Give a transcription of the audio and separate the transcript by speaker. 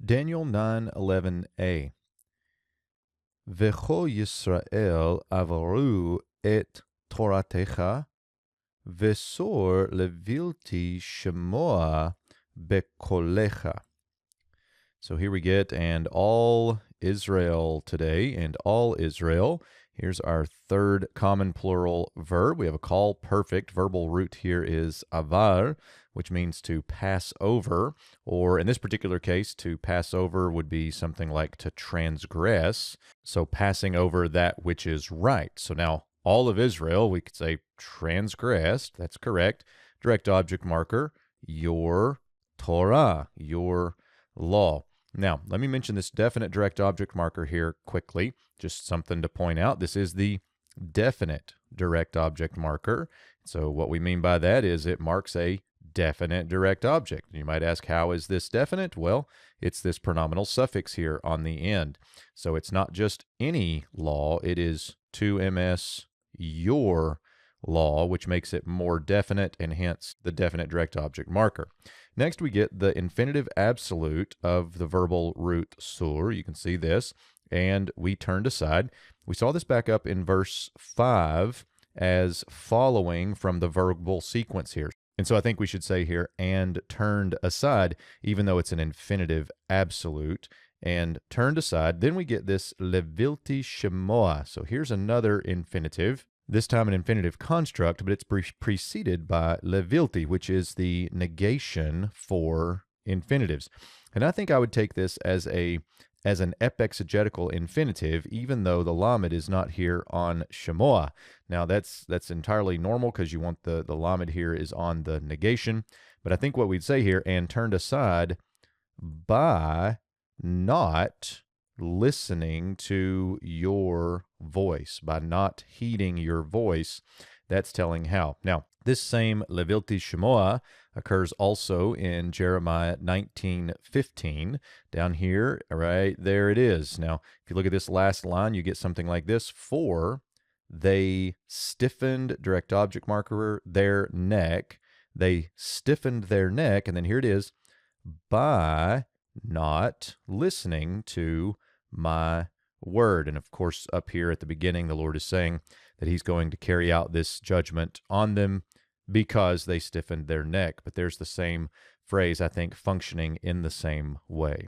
Speaker 1: Daniel 9:11a. V'cho Yisrael avaru et Toratecha, v'sor levilti shemoa bekolecha. So here we get, and all Israel today, and all Israel. Here's our third common plural verb. We have a call perfect. Verbal root here is avar, which means to pass over, or in this particular case, to pass over would be something like to transgress. So passing over that which is right. So now all of Israel, we could say transgressed. That's correct. Direct object marker, your Torah, your law. Now, let me mention this definite direct object marker here quickly. Just something to point out. This is the definite direct object marker. So what we mean by that is it marks a definite direct object. You might ask, how is this definite? Well, it's this pronominal suffix here on the end. So it's not just any law, it is 2ms, your law, which makes it more definite and hence the definite direct object marker. Next, we get the infinitive absolute of the verbal root sur. You can see this. And we turned aside. We saw this back up in verse 5 as following from the verbal sequence here. And so I think we should say here, and turned aside, even though it's an infinitive absolute, and turned aside. Then we get this levilti shemoa. So here's another infinitive. This time an infinitive construct, but it's preceded by levilti, which is the negation for infinitives. And I think I would take this as an epexegetical infinitive, even though the lamed is not here on shemoa. Now that's entirely normal because you want the lamed here is on the negation. But I think what we'd say here, and turned aside by not listening to your voice, by not heeding your voice. That's telling how. Now, this same levilti shemoa occurs also in Jeremiah 19:15. Down here, right there it is. Now, if you look at this last line, you get something like this. For they stiffened, direct object marker, their neck. They stiffened their neck, and then here it is, by not listening to my word. And of course, up here at the beginning, the Lord is saying that he's going to carry out this judgment on them because they stiffened their neck. But there's the same phrase, I think, functioning in the same way.